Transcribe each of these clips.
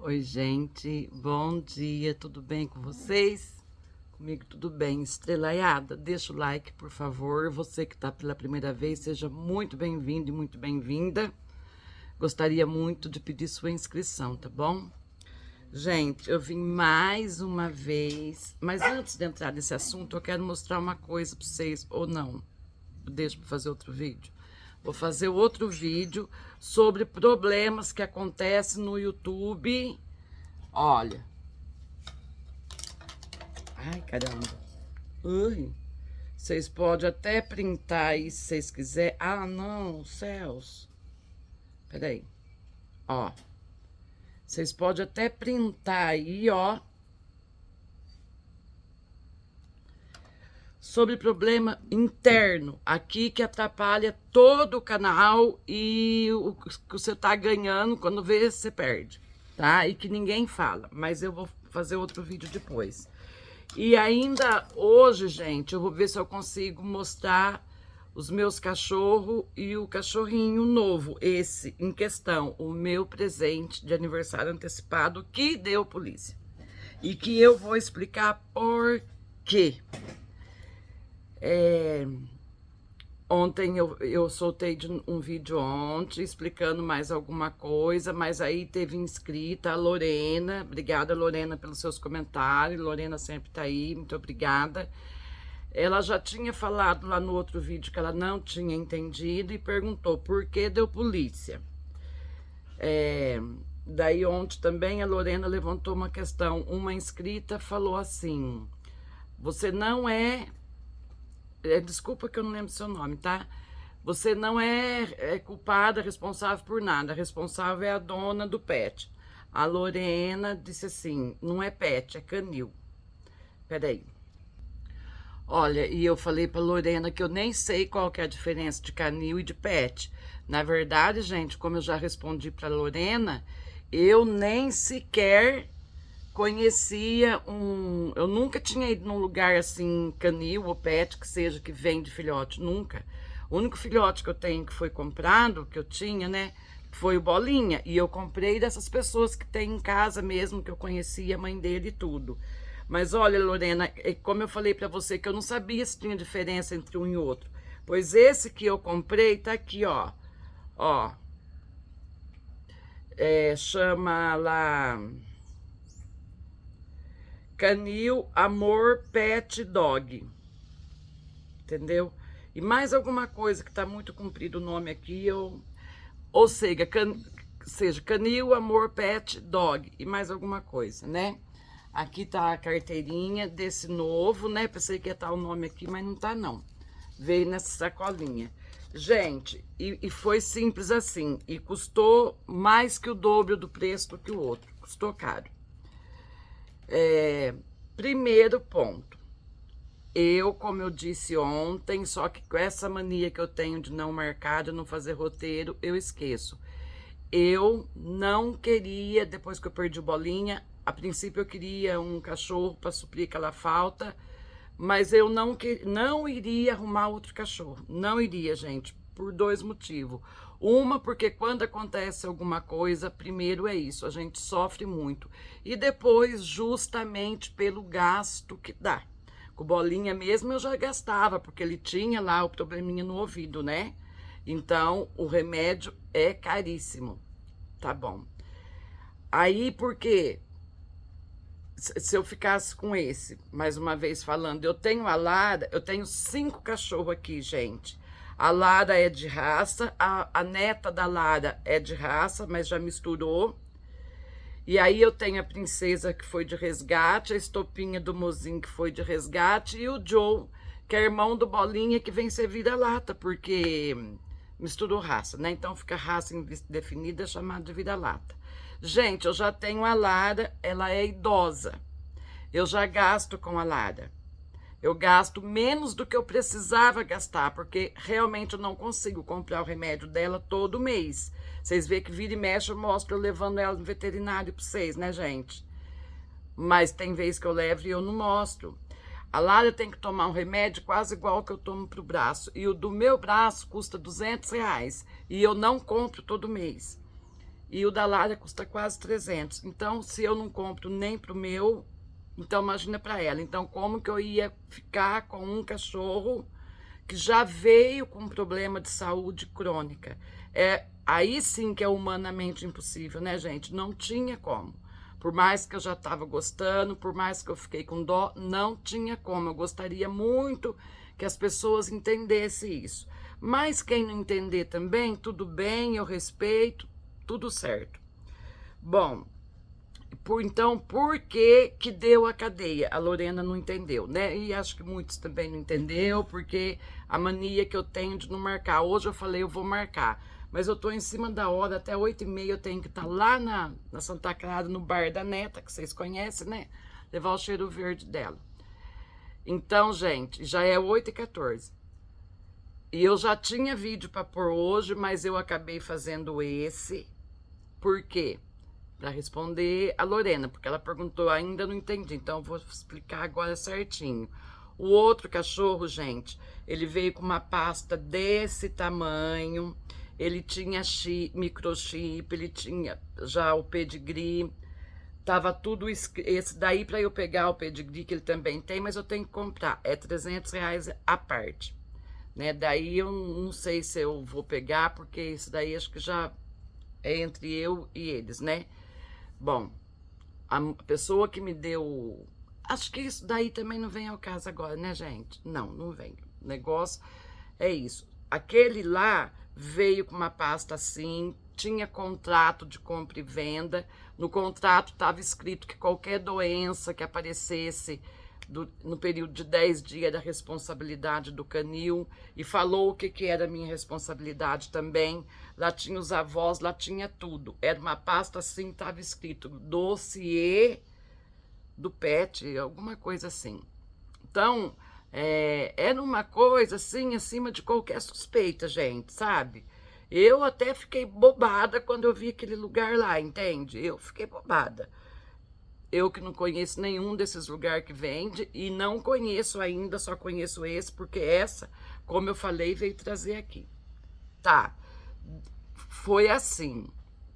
Oi, gente, bom dia, tudo bem com vocês? Comigo tudo bem, estrelaiada, deixa o like, por favor. Você que está pela primeira vez, seja muito bem-vindo e muito bem-vinda. Gostaria muito de pedir sua inscrição, tá bom? Gente, eu vim mais uma vez, mas antes de entrar nesse assunto, eu quero mostrar uma coisa para vocês, ou não, deixa para fazer outro vídeo. Vou fazer outro vídeo sobre problemas que acontecem no YouTube. Olha. Ai, caramba. Ui. Vocês podem até printar aí se vocês quiserem. Ah, não, céus. Peraí. Ó. Vocês podem até printar aí, ó. Sobre problema interno, aqui que atrapalha todo o canal e o que você tá ganhando, quando vê, você perde, tá? E que ninguém fala, mas eu vou fazer outro vídeo depois. E ainda hoje, gente, eu vou ver se eu consigo mostrar os meus cachorros e o cachorrinho novo, esse em questão, o meu presente de aniversário antecipado que deu polícia. E que eu vou explicar por quê. Ontem eu soltei um vídeo ontem explicando mais alguma coisa, mas aí teve inscrita a Lorena. Obrigada, Lorena, pelos seus comentários. Lorena sempre tá aí, muito obrigada. Ela já tinha falado lá no outro vídeo que ela não tinha entendido e perguntou por que deu polícia. Daí ontem também a Lorena levantou uma questão. Uma inscrita falou assim: você não desculpa que eu não lembro seu nome, tá? Você não é culpada, responsável por nada. A responsável é a dona do pet. A Lorena disse assim: não é pet, é canil. Peraí. Olha, e eu falei pra Lorena que eu nem sei qual que é a diferença de canil e de pet. Na verdade, gente, como eu já respondi pra Lorena, eu nem sequer conhecia eu nunca tinha ido num lugar assim, canil ou pet, que seja, que vende filhote, nunca. O único filhote que eu tenho que foi comprado, que eu tinha, né, foi o Bolinha. E eu comprei dessas pessoas que tem em casa mesmo, que eu conhecia a mãe dele e tudo. Mas olha, Lorena, como eu falei pra você, que eu não sabia se tinha diferença entre um e outro. Pois esse que eu comprei tá aqui, ó. Ó. Chama lá... Canil Amor Pet Dog, entendeu? E mais alguma coisa que tá muito comprido o nome aqui, ou seja, Canil Amor Pet Dog e mais alguma coisa, né? Aqui tá a carteirinha desse novo, né? Pensei que ia estar o nome aqui, mas não tá não. Veio nessa sacolinha. Gente, e foi simples assim, e custou mais que o dobro do preço do que o outro, custou caro. Primeiro ponto, como eu disse ontem, só que com essa mania que eu tenho de não marcar, de não fazer roteiro, eu esqueço. Eu não queria, depois que eu perdi o Bolinha, a princípio eu queria um cachorro para suprir aquela falta, mas eu não iria arrumar outro cachorro. Não iria, gente, por dois motivos. Uma, porque quando acontece alguma coisa, primeiro é isso, a gente sofre muito. E depois, justamente pelo gasto que dá. Com Bolinha mesmo eu já gastava, porque ele tinha lá o probleminha no ouvido, né? Então, o remédio é caríssimo. Tá bom. Aí, porque se eu ficasse com esse, mais uma vez falando, eu tenho a Lara, eu tenho 5 cachorros aqui, gente. A Lara é de raça, a neta da Lara é de raça, mas já misturou. E aí eu tenho a Princesa, que foi de resgate, a Estopinha do Mozinho, que foi de resgate, e o Joe, que é irmão do Bolinha, que vem ser vira-lata, porque misturou raça, né? Então fica raça indefinida, chamada de vira-lata. Gente, eu já tenho a Lara, ela é idosa. Eu já gasto com a Lara. Eu gasto menos do que eu precisava gastar, porque realmente eu não consigo comprar o remédio dela todo mês. Vocês veem que vira e mexe, eu mostro eu levando ela no veterinário para vocês, né, gente? Mas tem vez que eu levo e eu não mostro. A Lara tem que tomar um remédio quase igual que eu tomo pro braço. E o do meu braço custa R$200. E eu não compro todo mês. e o da Lara custa quase 300. Então, se eu não compro nem pro meu, então imagina para ela. Então, como que eu ia ficar com um cachorro que já veio com problema de saúde crônica? Aí sim que é humanamente impossível, né, gente? Não tinha como. Por mais que eu já estava gostando, por mais que eu fiquei com dó, não tinha como. Eu gostaria muito que as pessoas entendessem isso. Mas quem não entender também, tudo bem, eu respeito, tudo certo. Bom, então, por que que deu a cadeia? A Lorena não entendeu, né? E acho que muitos também não entendeu, porque a mania que eu tenho de não marcar. Hoje eu falei, eu vou marcar, mas eu tô em cima da hora, até 8h30 eu tenho que estar lá na Santa Clara, no bar da neta, que vocês conhecem, né? Levar o cheiro verde dela. Então, gente, já é 8h14. E eu já tinha vídeo para pôr hoje, mas eu acabei fazendo esse. Por quê? Para responder a Lorena, porque ela perguntou, ainda não entendi, então eu vou explicar agora certinho. O outro cachorro, gente, ele veio com uma pasta desse tamanho, ele tinha microchip, ele tinha já o pedigree, tava tudo esse daí para eu pegar o pedigree, que ele também tem, mas eu tenho que comprar, é R$300 a parte, né? Daí eu não sei se eu vou pegar, porque isso daí acho que já é entre eu e eles, né? Bom, a pessoa que me deu... Acho que isso daí também não vem ao caso agora, né, gente? Não, não vem. O negócio é isso. Aquele lá veio com uma pasta assim, tinha contrato de compra e venda. No contrato estava escrito que qualquer doença que aparecesse no período de 10 dias da responsabilidade do canil, e falou o que era minha responsabilidade também. Lá tinha os avós, lá tinha tudo. Era uma pasta assim, estava escrito dossiê do pet, alguma coisa assim. Então, era uma coisa assim, acima de qualquer suspeita, gente, sabe? Eu até fiquei bobada quando eu vi aquele lugar lá, entende? Eu fiquei bobada. Eu que não conheço nenhum desses lugares que vende e não conheço ainda, só conheço esse, porque essa, como eu falei, veio trazer aqui. Tá, foi assim,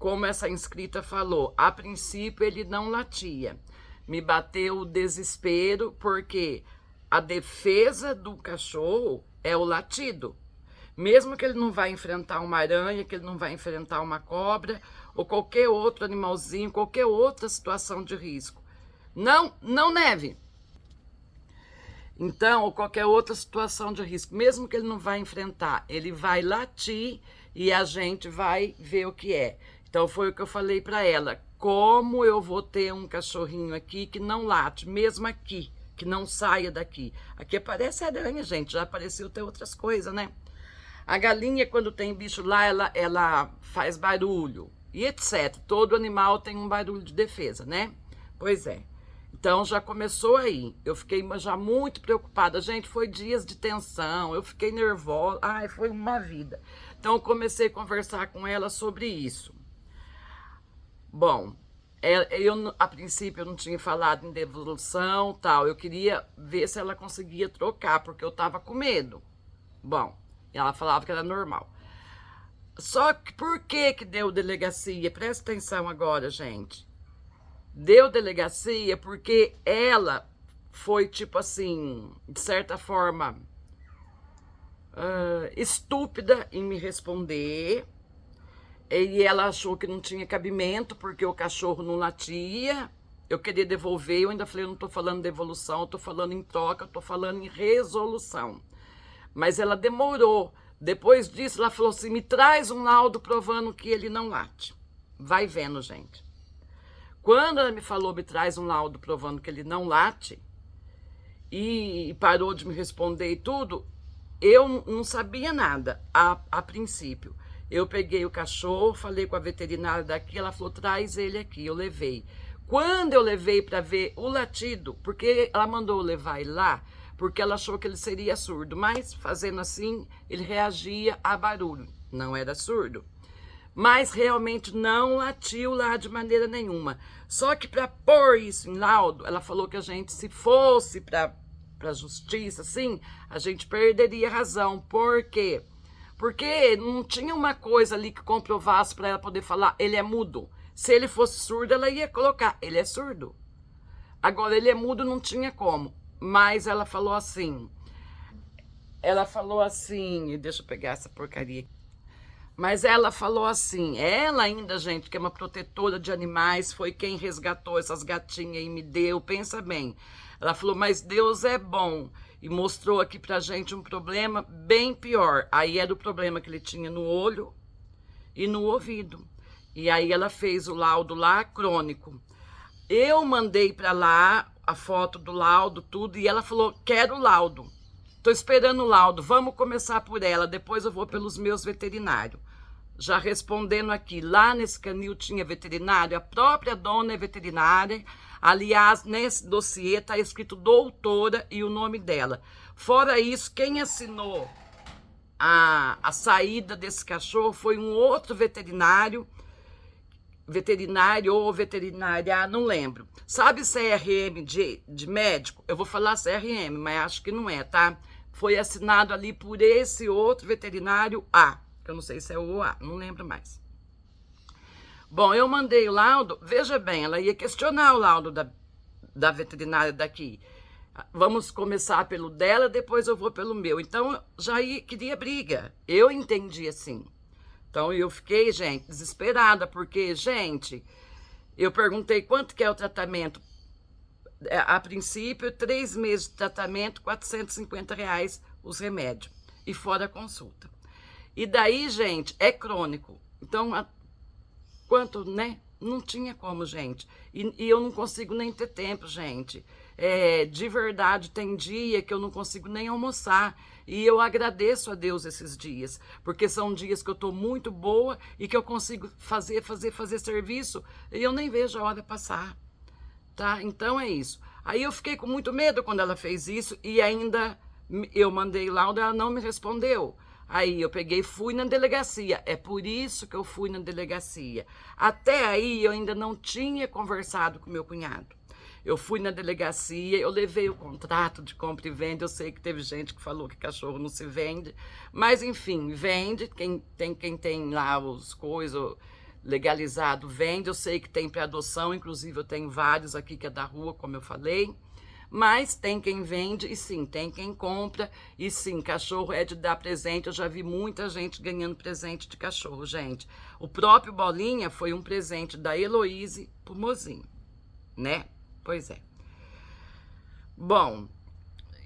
como essa inscrita falou, a princípio ele não latia. Me bateu o desespero, porque a defesa do cachorro é o latido. Mesmo que ele não vai enfrentar uma aranha, que ele não vai enfrentar uma cobra, ou qualquer outro animalzinho, qualquer outra situação de risco. Não, Neve. Então, ou qualquer outra situação de risco, mesmo que ele não vai enfrentar, ele vai latir e a gente vai ver o que é. Então, foi o que eu falei para ela. Como eu vou ter um cachorrinho aqui que não late, mesmo aqui, que não saia daqui? Aqui aparece aranha, gente, já apareceu até outras coisas, né? A galinha, quando tem bicho lá, ela faz barulho e etc. Todo animal tem um barulho de defesa, né? Pois é. Então, já começou aí. Eu fiquei já muito preocupada. Gente, foi dias de tensão, eu fiquei nervosa. Ai, foi uma vida. Então, eu comecei a conversar com ela sobre isso. Bom, a princípio eu não tinha falado em devolução, tal. Eu queria ver se ela conseguia trocar, porque eu tava com medo. Bom, ela falava que era normal. Só que por que deu delegacia? Presta atenção agora, gente. Deu delegacia porque ela foi, tipo assim, de certa forma, estúpida em me responder. E ela achou que não tinha cabimento porque o cachorro não latia. Eu queria devolver, eu ainda falei, eu não tô falando devolução, eu tô falando em troca, eu tô falando em resolução. Mas ela demorou. Depois disso, ela falou assim, me traz um laudo provando que ele não late. Vai vendo, gente. Quando ela me falou, me traz um laudo provando que ele não late, e parou de me responder e tudo, eu não sabia nada a princípio. Eu peguei o cachorro, falei com a veterinária daqui, ela falou, traz ele aqui, eu levei. Quando eu levei para ver o latido, porque ela mandou eu levar ele lá, porque ela achou que ele seria surdo, mas fazendo assim, ele reagia a barulho, não era surdo. Mas realmente não latiu lá de maneira nenhuma. Só que para pôr isso em laudo, ela falou que a gente, se fosse para a justiça, assim, a gente perderia a razão. Por quê? Porque não tinha uma coisa ali que comprovasse para ela poder falar, ele é mudo. Se ele fosse surdo, ela ia colocar, ele é surdo. Agora, ele é mudo, não tinha como. Mas ela falou assim, deixa eu pegar essa porcaria. Mas ela falou assim, ela ainda, gente, que é uma protetora de animais, foi quem resgatou essas gatinhas e me deu, pensa bem. Ela falou, mas Deus é bom. E mostrou aqui pra gente um problema bem pior. Aí era o problema que ele tinha no olho e no ouvido. E aí ela fez o laudo lá, crônico. Eu mandei pra lá a foto do laudo, tudo, e ela falou, quero o laudo. Tô esperando o laudo, vamos começar por ela, depois eu vou pelos meus veterinários. Já respondendo aqui, lá nesse canil tinha veterinário, a própria dona é veterinária. Aliás, nesse dossiê está escrito doutora e o nome dela. Fora isso, quem assinou a saída desse cachorro foi um outro veterinário ou veterinária, não lembro. Sabe CRM de médico? Eu vou falar CRM, mas acho que não é, tá? Foi assinado ali por esse outro veterinário A. Eu não sei se é o A, não lembro mais. Bom, eu mandei o laudo, veja bem, ela ia questionar o laudo da veterinária daqui. Vamos começar pelo dela, depois eu vou pelo meu. Então, queria briga. Eu entendi assim. Então, eu fiquei, gente, desesperada, porque, gente, eu perguntei quanto que é o tratamento. A princípio, 3 meses de tratamento, R$ 450 os remédios, e fora a consulta. E daí, gente, é crônico. Então, quanto, né? Não tinha como, gente. E eu não consigo nem ter tempo, gente. De verdade, tem dia que eu não consigo nem almoçar. E eu agradeço a Deus esses dias. Porque são dias que eu tô muito boa e que eu consigo fazer serviço. E eu nem vejo a hora passar. Tá? Então é isso. Aí eu fiquei com muito medo quando ela fez isso. E ainda eu mandei laudo, ela não me respondeu. Aí eu peguei e fui na delegacia. É por isso que eu fui na delegacia. Até aí eu ainda não tinha conversado com meu cunhado. Eu fui na delegacia, eu levei o contrato de compra e venda. Eu sei que teve gente que falou que cachorro não se vende. Mas enfim, vende. Quem tem lá os coisas legalizado vende. Eu sei que tem para adoção. Inclusive eu tenho vários aqui que é da rua, como eu falei. Mas tem quem vende e sim, tem quem compra. E sim, cachorro é de dar presente. Eu já vi muita gente ganhando presente de cachorro, gente. O próprio Bolinha foi um presente da Heloíse pro Mozinho, né? Pois é. Bom,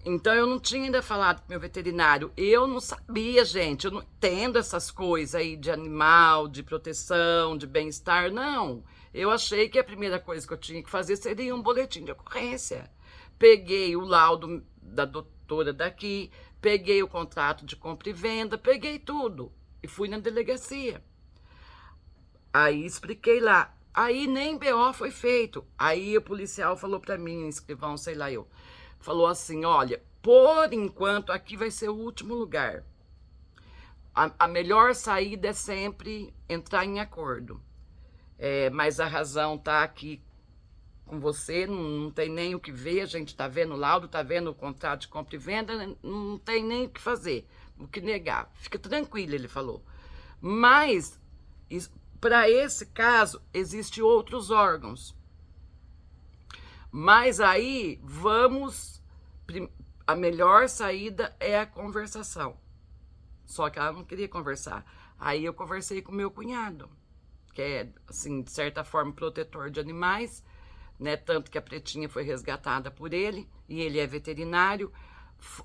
então eu não tinha ainda falado com meu veterinário. Eu não sabia, gente. Eu não entendo essas coisas aí de animal, de proteção, de bem-estar. Não. Eu achei que a primeira coisa que eu tinha que fazer seria um boletim de ocorrência. Peguei o laudo da doutora daqui, peguei o contrato de compra e venda, peguei tudo e fui na delegacia. Aí expliquei lá. Aí nem BO foi feito. Aí o policial falou para mim, escrivão, sei lá eu, falou assim, olha, por enquanto aqui vai ser o último lugar. A melhor saída é sempre entrar em acordo. Mas a razão tá aqui com você, não tem nem o que ver, a gente tá vendo o laudo, tá vendo o contrato de compra e venda, não tem nem o que fazer, o que negar. Fica tranquilo, ele falou. Mas, para esse caso, existem outros órgãos. Mas aí, a melhor saída é a conversação. Só que ela não queria conversar. Aí eu conversei com meu cunhado, que é, assim, de certa forma, protetor de animais, né? Tanto que a Pretinha foi resgatada por ele, e ele é veterinário.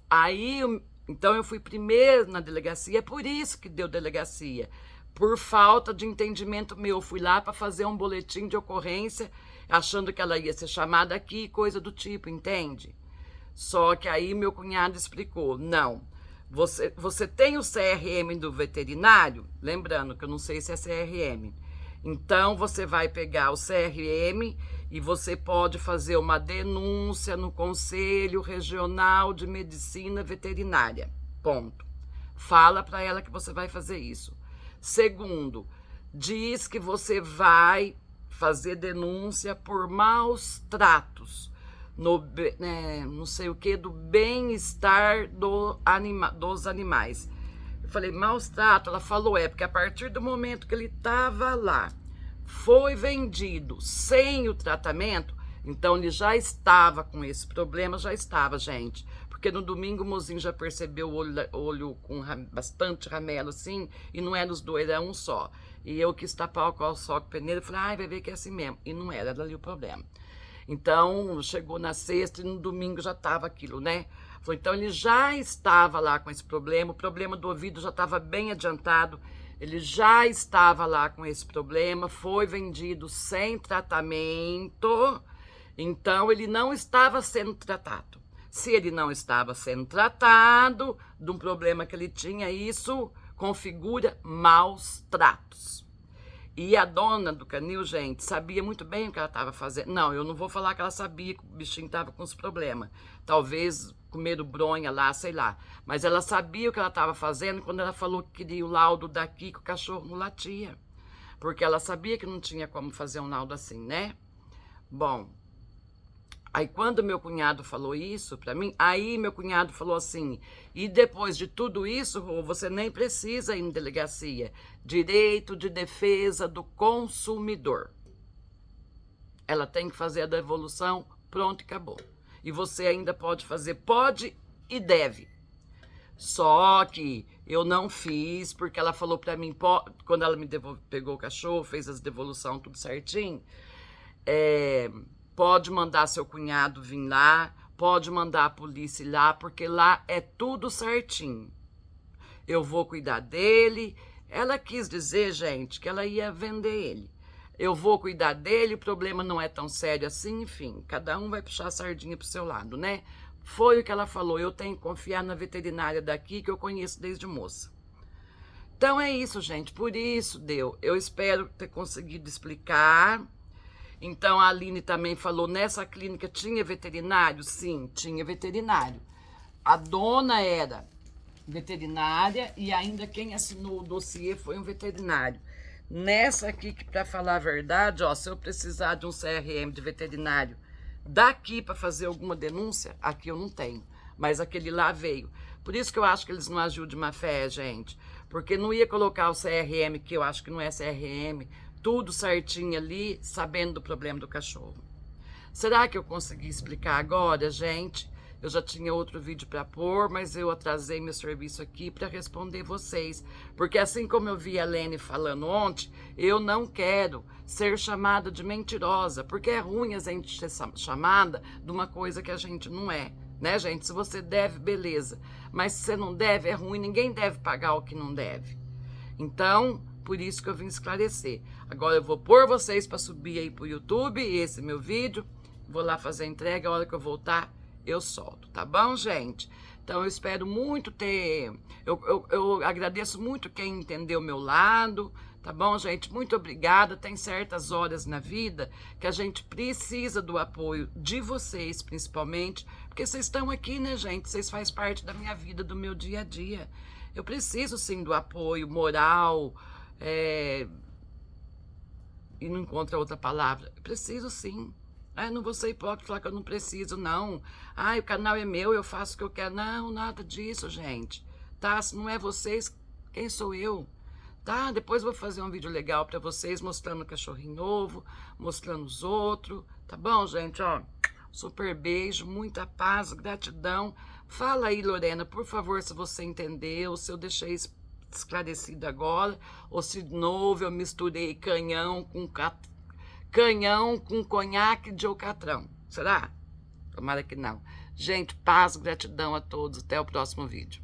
Aí, então eu fui primeiro na delegacia, é por isso que deu delegacia. Por falta de entendimento meu, fui lá para fazer um boletim de ocorrência, achando que ela ia ser chamada aqui, coisa do tipo, entende? Só que aí meu cunhado explicou, não, você tem o CRM do veterinário? Lembrando que eu não sei se é CRM. Então, você vai pegar o CRM e você pode fazer uma denúncia no Conselho Regional de Medicina Veterinária. Ponto. Fala para ela que você vai fazer isso. Segundo, diz que você vai fazer denúncia por maus tratos, não sei o que, do bem-estar dos animais. Eu falei, maus tratos? Ela falou, porque a partir do momento que ele estava lá, foi vendido sem o tratamento, então ele já estava com esse problema, já estava, gente. Porque no domingo o mozinho já percebeu o olho com bastante ramelo assim, e não era os dois, era um só. E eu quis tapar o sol com o peneiro, falei, ai, vai ver que é assim mesmo. E não era ali o problema. Então, chegou na sexta e no domingo já estava aquilo, né? Falou, então ele já estava lá com esse problema, o problema do ouvido já estava bem adiantado, ele já estava lá com esse problema, foi vendido sem tratamento, então ele não estava sendo tratado. Se ele não estava sendo tratado de um problema que ele tinha, isso configura maus tratos. E a dona do canil, gente, sabia muito bem o que ela estava fazendo. Não, eu não vou falar que ela sabia que o bichinho estava com os problemas. Talvez comeram bronha lá, sei lá. Mas ela sabia o que ela estava fazendo quando ela falou que queria o laudo daqui, que o cachorro não latia. Porque ela sabia que não tinha como fazer um laudo assim, né? Bom, aí quando meu cunhado falou isso pra mim, aí meu cunhado falou assim, e depois de tudo isso, Rô, você nem precisa ir em delegacia. Direito de defesa do consumidor. Ela tem que fazer a devolução, pronto e acabou. E você ainda pode fazer, pode e deve. Só que eu não fiz, porque ela falou pra mim, quando ela me pegou o cachorro, fez as devoluções tudo certinho, pode mandar seu cunhado vir lá, pode mandar a polícia ir lá, porque lá é tudo certinho. Eu vou cuidar dele. Ela quis dizer, gente, que ela ia vender ele. Eu vou cuidar dele, o problema não é tão sério assim, enfim. Cada um vai puxar a sardinha pro seu lado, né? Foi o que ela falou, eu tenho que confiar na veterinária daqui, que eu conheço desde moça. Então é isso, gente, por isso deu. Eu espero ter conseguido explicar. Então a Aline também falou, nessa clínica tinha veterinário? Sim, tinha veterinário. A dona era veterinária e ainda quem assinou o dossiê foi um veterinário. Nessa aqui, que para falar a verdade, ó, se eu precisar de um CRM de veterinário daqui para fazer alguma denúncia, aqui eu não tenho. Mas aquele lá veio. Por isso que eu acho que eles não agiram de má fé, gente. Porque não ia colocar o CRM, que eu acho que não é CRM, tudo certinho ali, sabendo do problema do cachorro. Será que eu consegui explicar agora, gente? Eu já tinha outro vídeo para pôr, mas eu atrasei meu serviço aqui para responder vocês. Porque assim como eu vi a Lene falando ontem, eu não quero ser chamada de mentirosa, porque é ruim a gente ser chamada de uma coisa que a gente não é. Né, gente? Se você deve, beleza. Mas se você não deve, é ruim, ninguém deve pagar o que não deve. Então, por isso que eu vim esclarecer. Agora eu vou pôr vocês para subir aí pro YouTube, esse meu vídeo. Vou lá fazer a entrega, a hora que eu voltar, eu solto, tá bom, gente? Então, eu espero muito ter... Eu agradeço muito quem entendeu o meu lado, tá bom, gente? Muito obrigada. Tem certas horas na vida que a gente precisa do apoio de vocês, principalmente, porque vocês estão aqui, né, gente? Vocês fazem parte da minha vida, do meu dia a dia. Eu preciso, sim, do apoio moral, e não encontro outra palavra. Eu preciso, sim. Não vou ser hipócrita e falar que eu não preciso, não. O canal é meu, eu faço o que eu quero. Não, nada disso, gente. Tá? Se não é vocês, quem sou eu? Tá? Depois eu vou fazer um vídeo legal pra vocês, mostrando o cachorrinho novo, mostrando os outros. Tá bom, gente? Ó, super beijo, muita paz, gratidão. Fala aí, Lorena, por favor, se você entendeu, se eu deixei esclarecido agora, ou se de novo eu misturei canhão com conhaque de alcatrão. Será? Tomara que não. Gente, paz, gratidão a todos. Até o próximo vídeo.